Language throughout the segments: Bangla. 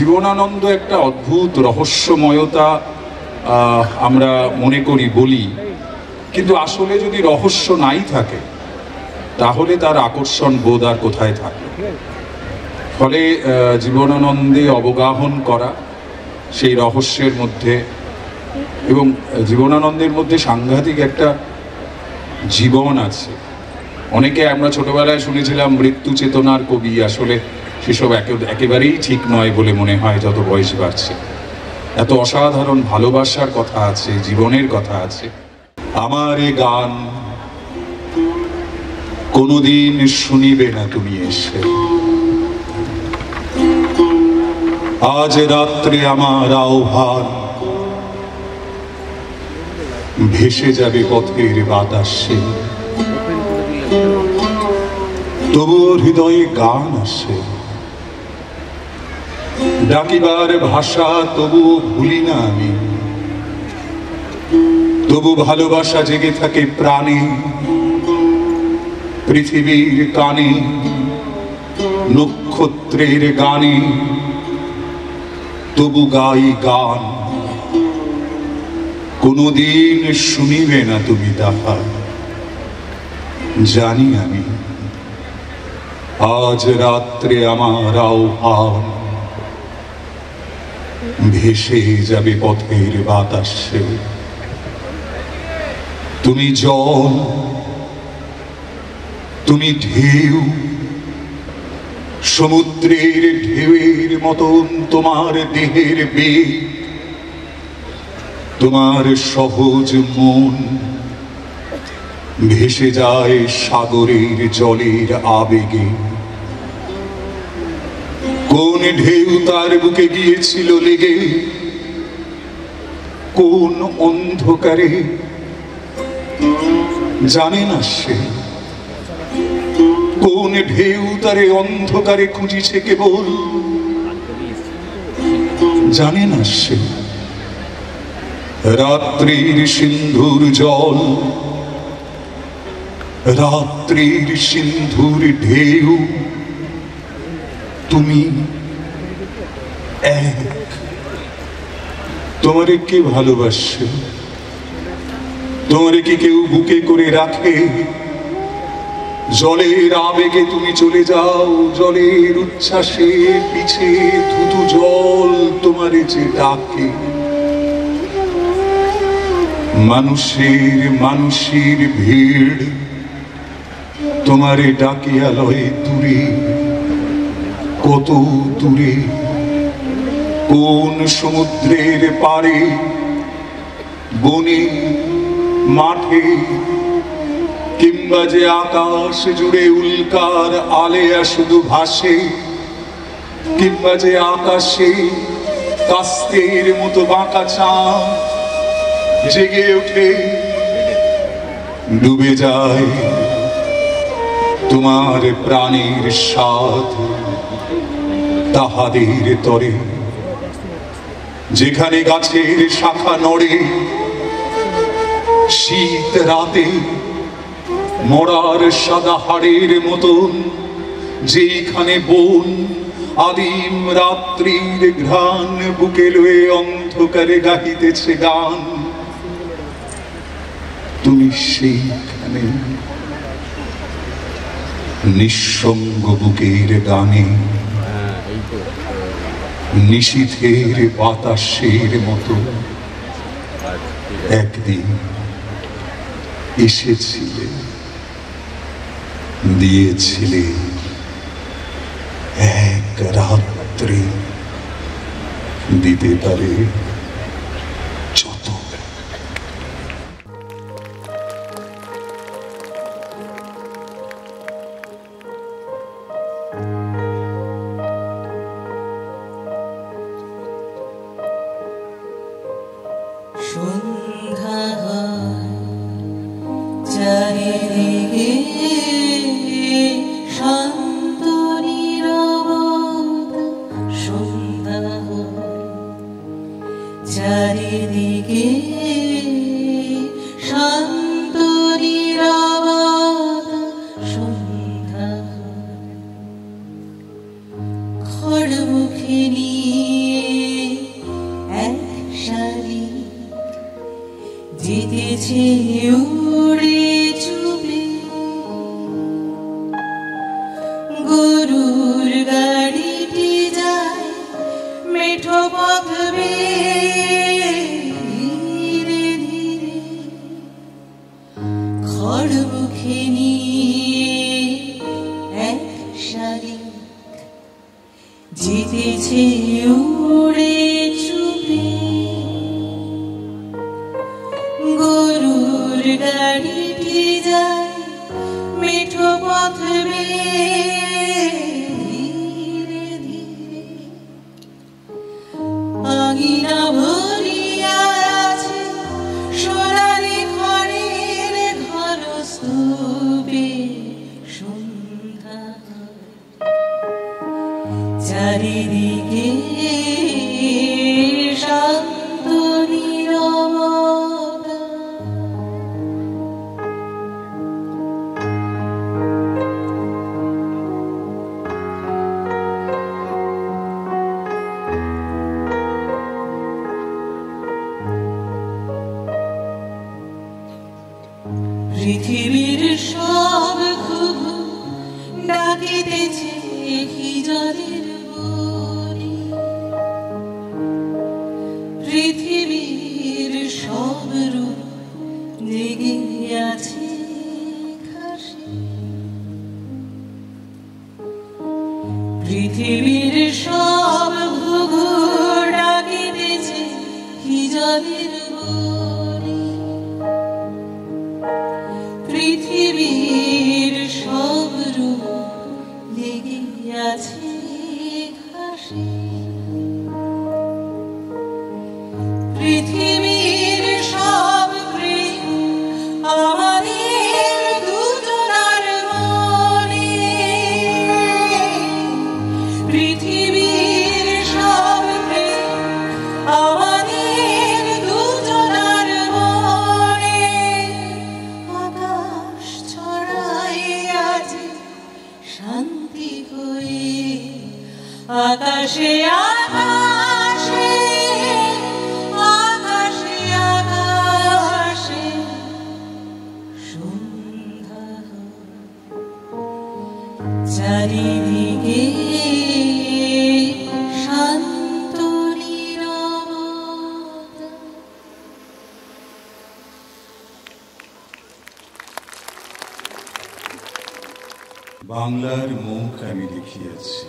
জীবনানন্দ একটা অদ্ভুত রহস্যময়তা আমরা মনে করি বলি, কিন্তু আসলে যদি রহস্য নাই থাকে তাহলে তার আকর্ষণ বোধ আর কোথায় থাকে। ফলে জীবনানন্দে অবগাহন করা সেই রহস্যের মধ্যে, এবং জীবনানন্দের মধ্যে সাংঘাতিক একটা জীবন আছে। অনেকে আমরা ছোটবেলায় শুনেছিলাম মৃত্যু চেতনার কবি, আসলে সেসব একেবারেই ঠিক নয় বলে মনে হয় যত বয়স বাড়ছে। এত অসাধারণ ভালোবাসার কথা আছে, জীবনের কথা আছে। আমার এ গান কোনোদিন শুনিবে না তুমি এসে, আজ রাত্রে আমার আহ্বান ভেসে যাবে পথের বাতাসে, তবুও হৃদয়ে গান আসে। ডাকিবার ভাষা তবুও ভুলি না আমি, তবু ভালোবাসা জেগে থাকে প্রাণে, পৃথিবীর কানে, নক্ষত্রের গানে, তবু গাই গান। কোনদিন শুনিবে না তুমি তাহা জানি আমি, আজ রাত্রে আমার আহ্বান ভেসে যাবে পথের বাতাসে। তুমি জল, তুমি ঢেউ, সমুদ্রের ঢেউয়ের মতন তোমার দেহের বেগ, তোমার সহজ মন ভেসে যায় সাগরের জলের আবেগে। কোন ঢেউ তার বুকে গিয়েছিল লেগে, কোন অন্ধকারে জানে না সে, কোন ঢেউ তারে অন্ধকারে খুঁজিছে কেবল জানে না সে। রাত্রির সিন্ধুর জল, রাত্রির সিন্ধুর ঢেউ, তুমি এক। তোমারে কে ভালোবাসে? তোমারে কি কেউ বুকে করে রাখে? জলের আবেগে তুমি চলে যাও, জলের উচ্ছ্বাসে পিছে ধুধু জল তোমারে যে ডাকে। মানুষের ভিড় তোমারে ডাকিয়া লয় দূরে, কত দূরে, কোন সমুদ্রের পারে, বনে মাঠে, কিংবা যে আকাশ জুড়ে উল্কার আলেয়া শুধু ভাসে, কিংবা যে আকাশে কাস্তের মতো বাঁকা চাঁদ জেগে ওঠে, ডুবে যায় তোমার প্রাণের স্বাদ তাহাদের তরে। যেখানে গাছের শাখা নড়ে শীত রাতে, মরার সাদা হাড়ের মতন যেখানে বন আদিম রাত্রির ঘ্রাণ বুকে লয়ে অন্ধকারে গাহিতেছে গান, তুমি সেইখানে নিঃসঙ্গ বুকের গানে, নিশীথের বাতাসের মতো একদিন এসেছিলে, দিয়েছিলে এক রাত্রি, দিতে পারে যত। সন্ধ্যা হয় চারিদিকে শান্ত নীরবতা, সন্ধ্যা হয় চারিদিকে শান্ত নীরবতা, সন্ধ্যা হয় খড়মুখে নিয়ে উড়ে চুবে গরুর গাড়িটি যায় মেঠো পথ বেয়ে ধীরে ধীরে খড় মুখে নিয়ে এক শালিক জিতেছে উড়ে চুবে গরুর গাড়িটি যায় মেঠো পথ বেয়ে ধীরে ধীরে আঙিনা ভরিয়া আছে সোনালি খড়ের ঘর স্তূপে সন্ধ্যা চারিদিকে শান্ত নীরবতা পৃথিবীর সব ঘুঘু ডাকিতেছে হিজলের বনে পৃথিবীর সব রূপ জেগে আছে ঘাসে পৃথিবীর সব ঘুঘু ডাকিতেছে হিজলের বনে পৃথিবীর সব রূপ লেগে আছে ঘাসে পৃথিবীর সব প্রেম আমাদের দুজনার মনে পৃথিবীর সব প্রেম আমাদের দুজনার মনে আকাশ ছড়াই আছে শান্তি হয়ে আকাশে আকাশে আকাশে আকাশে সন্ধ্যা চারিদিকে শান্ত নীরবতা বাংলার মুখ আমি দেখিয়াছি,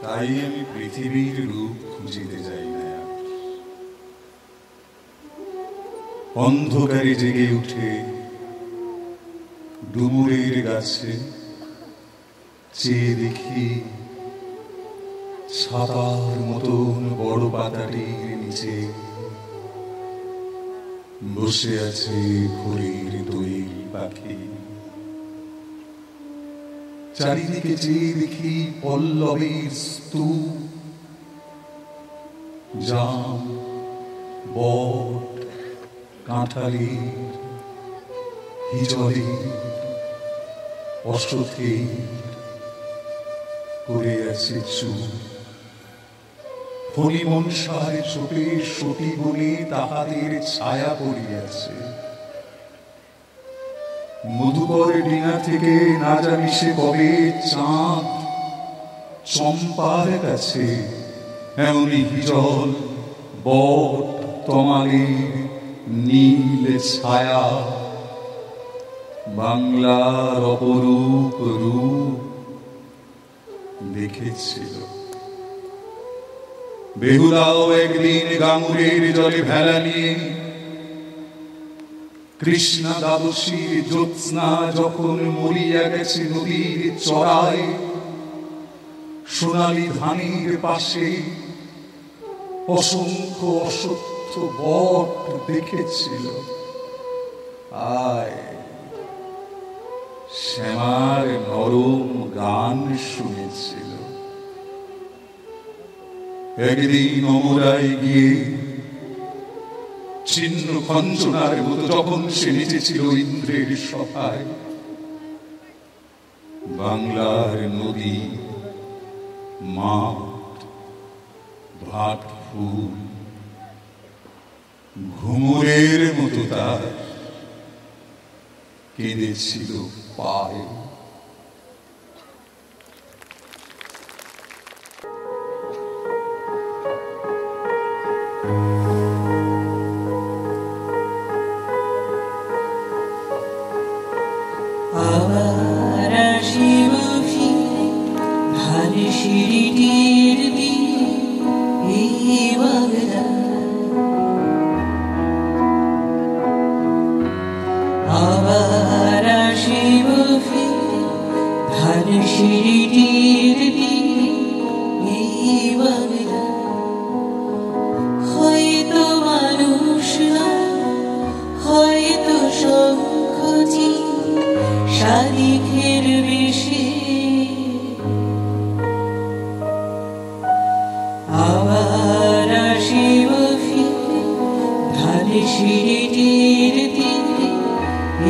তাই আমি পৃথিবীর রূপ খুঁজিতে যাই না। অন্ধকারে জেগে উঠে ডুমুরের গাছে চেয়ে দেখি ছাতার মতন বড় পাতাটির নিচে বসে আছে ভোরের দোয়েল পাখি। চারিদিকে চেয়ে দেখি পল্লবের স্তূপ, জাম, বট, কাঁঠালের, হিজলের, অশ্বথের করে আছে চুপ। ফণি মনসার ছোটে সতী বলে তাহাদের ছায়া পড়িয়াছে। মধুকর ডিঙা থেকে না জানি সে কবে চাঁদ চম্পার কাছে এমনি হিজল, বট, তমালের নীল ছায়া বাংলার অপরূপ রূপ দেখেছিল। বেহুলাও একদিন গাঙ্গুরের জলে ভেলা নিয়ে কৃষ্ণা দ্বাদশীর জ্যোৎস্না যখন মরিয়া গেছে নদীর চড়ায়, সোনালি ধানের পাশে অসংখ্য অসত্য বট দেখেছিল। আয় শ্যামার নরম গান শুনেছিল। একদিন অমরায় গিয়ে ছিন্ন খঞ্জনার মতো যখন সে নেচেছিল ইন্দ্রের সভায়, বাংলার নদী, মাঠ, ভাট ফুল ঘুমুরের মতো তার কেঁদেছিল পায়ে। আবার আসিব ফিরে ধারে সিঁড়িটির দিয়ে এই বাংলায়, আবার আসিব ফিরে ধারে সিঁড়িটির দিয়ে এই বাংলায়। হয়তো মানুষ নয়, হয়তো শঙ্খচি শালিখের বেশে, আবার আসিব ফিরে ধারে সিঁড়িটির তীরে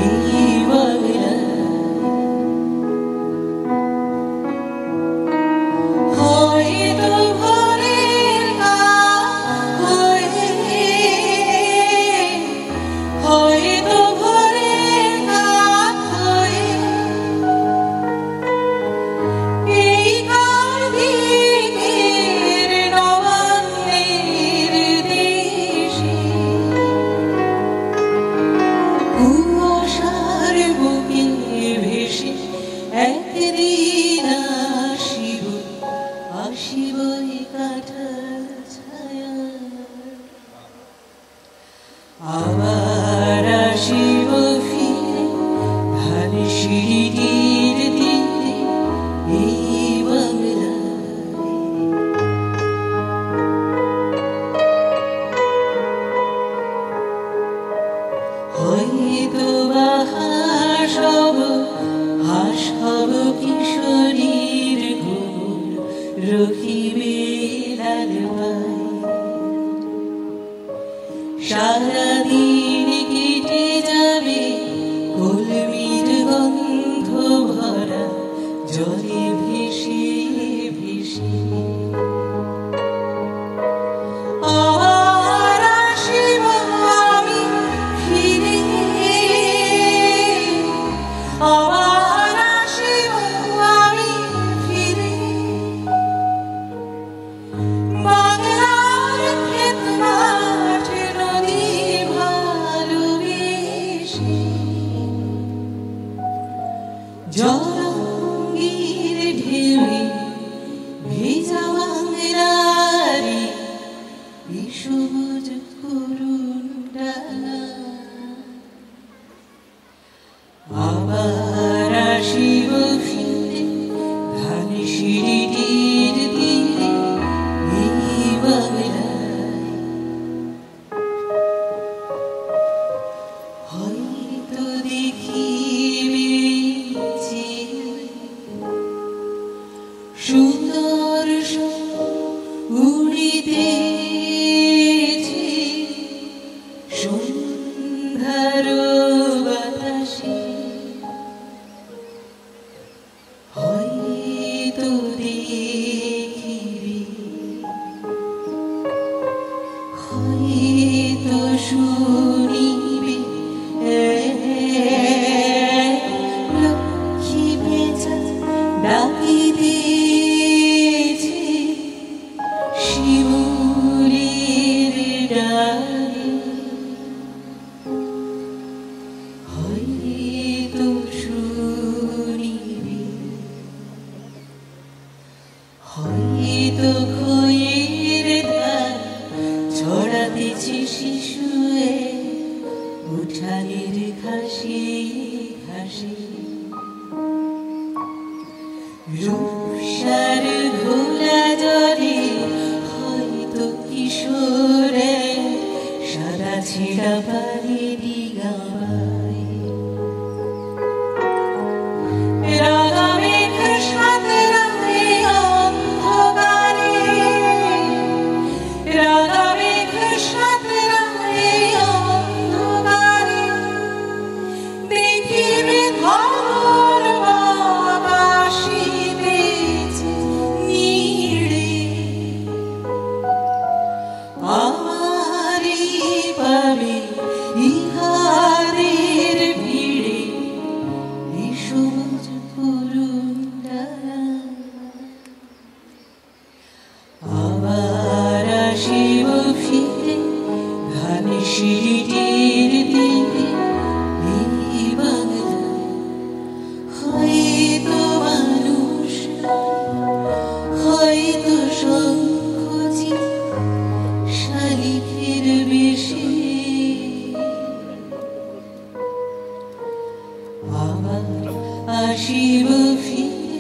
এই বাংলায়। হয়তো ভোরের গান হয়ে, হয়তো ভোরের গান হয়ে এই কার্তিকের নবান্নের দেশে কুয়াশার বুকে ভেসে একদিন আসিব, আসিব এই কাঁঠাল ছায়া। আবার আসিব ফিরে ধারে সিঁড়িটির তীরে এই বাংলায়। হয়তো বা হাসব কিশোরীর ঘুর রখিবে লাল পাই। সারাদিন কেটে যাবে কলমির গন্ধ ভরা জলে ভেসে ভেসে। আবার আসিব আমি ফিরে, আবার আসিব আমি ফিরে বাংলার ক্ষেত মাঠ নদী ভালোবেসে। জলঙ্গির ঢেউয়ে ভেজা বাংলারে এই সবুজ করুণ ডানা। আবার আসিব ফিরে ধারে সিঁড়িটির তীরে এই বাংলায়। হয়তো দেখিবে যে সুন্দর উড়িতেছে সন্ধ্যার বাতাসে। হয়তো দেখিবে, হয়তো শুনিবে লক্ষ্মী বেচা ডাকিতেছে শিমুলের ডালে। হয়তো শুনিবে, হয়তো খয়ের ধান ছড়াতেছে শিশুয়ে উঠানের ঘাসে ঘাসে। রূপসার ঘোলা জলে হয়তো কিশোরে সাদা ছেঁড়া পানি ডিগাবাই। রাঙা মেঘের সাথে রাঙে অন্ধকারে, রাঙা মেঘের সাথে রাঙে অন্ধকারে দেখিবে ধর বাবাসিতেছে নীড়ে। আমারি আসিব ফিরে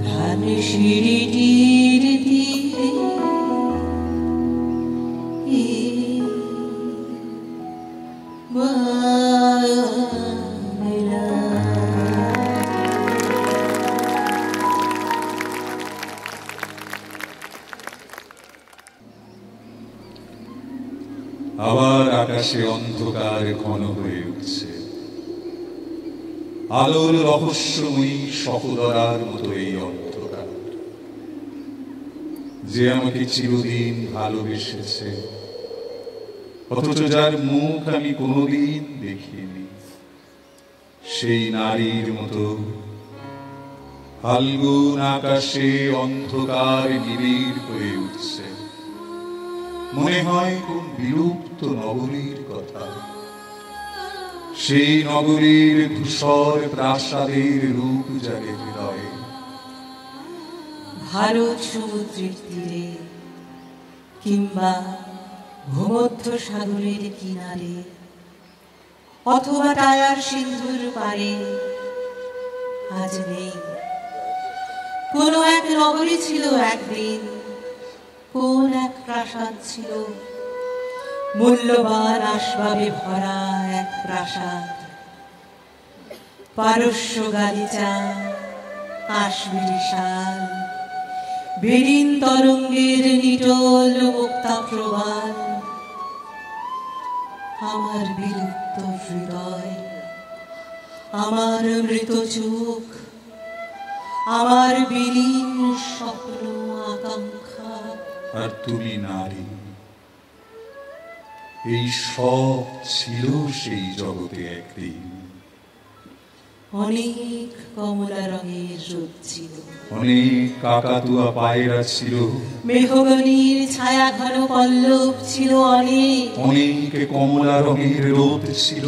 ঘান সিঁড়িটির তীরে আবার আকাশে অন্ধকার ঘন হয়ে উঠছে, আলোর রহস্যময়ী সহোদরার মতো এই অন্ধকার, যে আমাকে চিরদিন ভালোবেসেছে অথচ যার মুখ আমি কোনোদিন দেখিনি, সেই নারীর মতো ফাল্গুন আকাশে অন্ধকার নিবিড় হয়ে উঠছে। মনে হয় কোন বিলুপ্ত নগরীর কথা, সেই নগরীর ধূসর প্রাসাদের রূপ জাগে হৃদয়ে। ভারত সমুদ্রের তীরে কিংবা ভূমধ্য সাগরের কিনারে অথবা টায়ার সিন্ধুর পারে আজ নেই। কোন এক নগরী ছিল একদিন, কোন এক প্রাসাদ ছিল, মূল্যবান আসবাবে ভরা এক প্রাসাদ। পারস্য গালিচা, কাশ্মীরি শাল, বেরিন তরঙ্গের নিটোল মুক্তা প্রবাল। আমার বিলুপ্ত হৃদয়, আমার মৃত চোখ, আমার বিলীন স্বপ্ন আকাঙ্ক্ষা। আর তুমি নারী, এই সব ছিল সেই জগতে একদিন। অনেক কমলা রঙের রোদ ছিল, অনেক কাকাতুয়া পায়রা ছিল, মেহগনির ছায়া ঘন পল্লব ছিল, অনেক অনেক কমলা রঙের রোদ ছিল,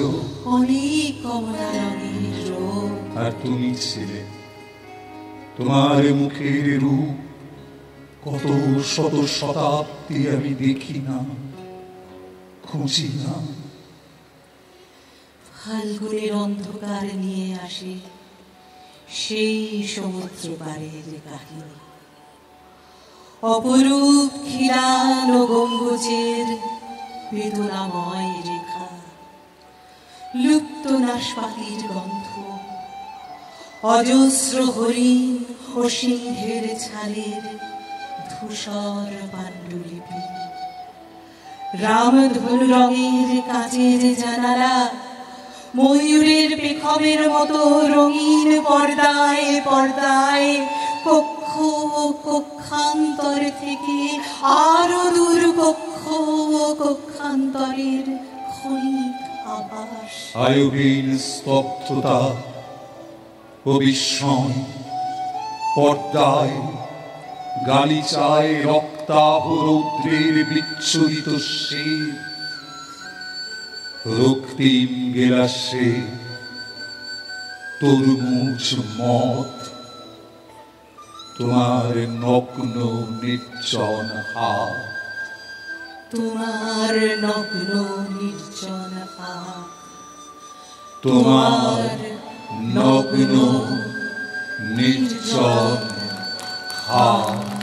অনেক কমলা রঙের রোদ। আর তুমি ছিলে, তোমার মুখের রূপ কত শত শতাব্দী আমি দেখি না, খুঁজি না। ফাল্গুনের অন্ধকার নিয়ে আসে সেই সমুদ্র পারের কাহিনী। অপরূপ খিলান ও গম্বুজের বেদনাময় রেখা, লুপ্ত নাশপাতির গন্ধ, অজস্র হরিণ ও সিংহের ছালের ধূসর পাণ্ডুলিপি, রামধনু রঙের কাচের জানালা, ময়ূরের পেখমের মতো রঙিন পর্দায় পর্দায়, কক্ষ ও কক্ষান্তর থেকে আরো দূর কক্ষ ও কক্ষান্তরের ক্ষণিক আভাস। আয়ুহীন স্তব্ধতা ও বিস্ময়, পর্দায় গালিচায় রক্তাভ রৌদ্রের বিচ্ছুরিত শীত, রক্তিম গেলাসে তরমুজ মদ, তোমার নগ্ন নির্জন হাত, তোমার নগ্ন নির্জন হাত, তোমার নগ্ন নির্জন হাত।